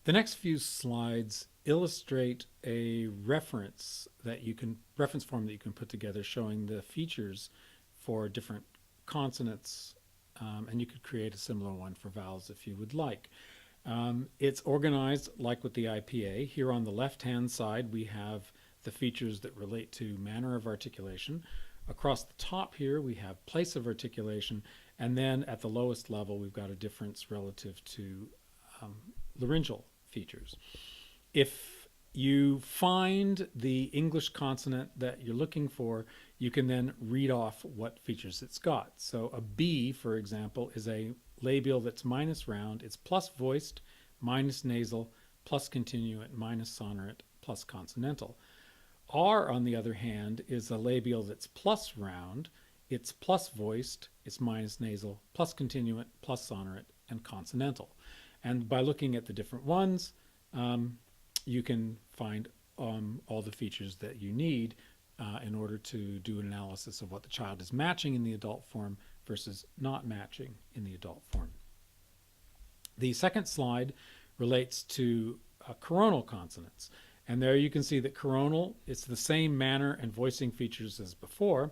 The next few slides illustrate a reference form that you can put together showing the features for different consonants, and you could create a similar one for vowels if you would like. It's organized like with the IPA. Here on the left-hand side, we have the features that relate to manner of articulation. Across the top here, we have place of articulation, and then at the lowest level, we've got a difference relative to laryngeal features. If you find the English consonant that you're looking for, you can then read off what features it's got. So a B, for example, is a labial that's minus round. It's plus voiced, minus nasal, plus continuant, minus sonorant, plus consonantal. R, on the other hand, is a labial that's plus round. It's plus voiced, it's minus nasal, plus continuant, plus sonorant, and consonantal. And by looking at the different ones, you can find all the features that you need in order to do an analysis of what the child is matching in the adult form versus not matching in the adult form. The second slide relates to coronal consonants. And there you can see that coronal, it's the same manner and voicing features as before,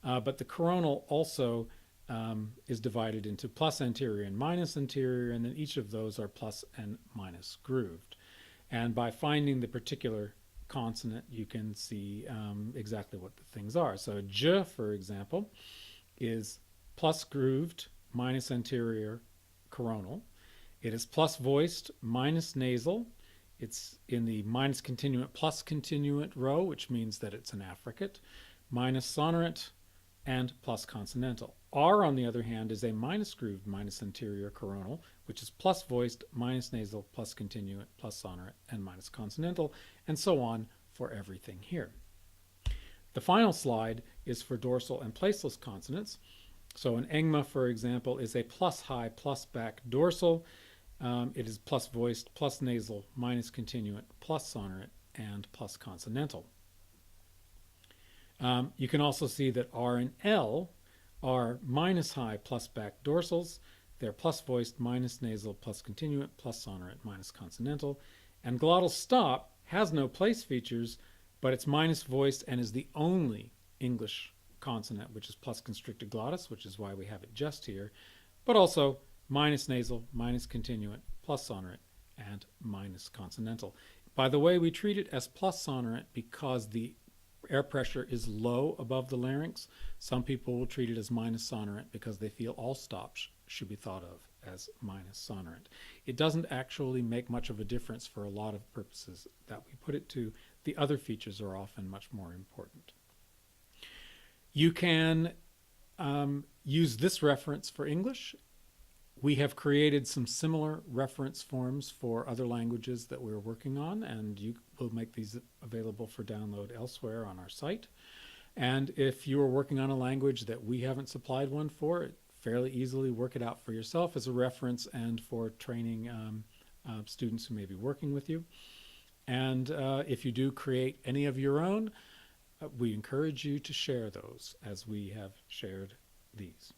but the coronal also is divided into plus anterior and minus anterior, and then each of those are plus and minus grooved. And by finding the particular consonant, you can see exactly what the things are. So J, for example, is plus grooved, minus anterior coronal. It is plus voiced, minus nasal. It's in the minus continuant plus continuant row, which means that it's an affricate, minus sonorant, and plus consonantal. R, on the other hand, is a minus grooved minus anterior coronal, which is plus voiced, minus nasal, plus continuant, plus sonorant, and minus consonantal, and so on for everything here. The final slide is for dorsal and placeless consonants. So an engma, for example, is a plus high, plus back dorsal. It is plus voiced, plus nasal, minus continuant, plus sonorant, and plus consonantal. You can also see that R and L are minus high, plus back dorsals. They're plus voiced, minus nasal, plus continuant, plus sonorant, minus consonantal. And glottal stop has no place features, but it's minus voiced and is the only English consonant, which is plus constricted glottis, which is why we have it just here, but also minus nasal, minus continuant, plus sonorant, and minus consonantal. By the way, we treat it as plus sonorant because the air pressure is low above the larynx. Some people will treat it as minus sonorant because they feel all stops should be thought of as minus sonorant. It doesn't actually make much of a difference for a lot of purposes that we put it to. The other features are often much more important. You can use this reference for English. We have created some similar reference forms for other languages that we're working on, and you will make these available for download elsewhere on our site. And if you are working on a language that we haven't supplied one for, fairly easily work it out for yourself as a reference and for training students who may be working with you. And if you do create any of your own, we encourage you to share those as we have shared these.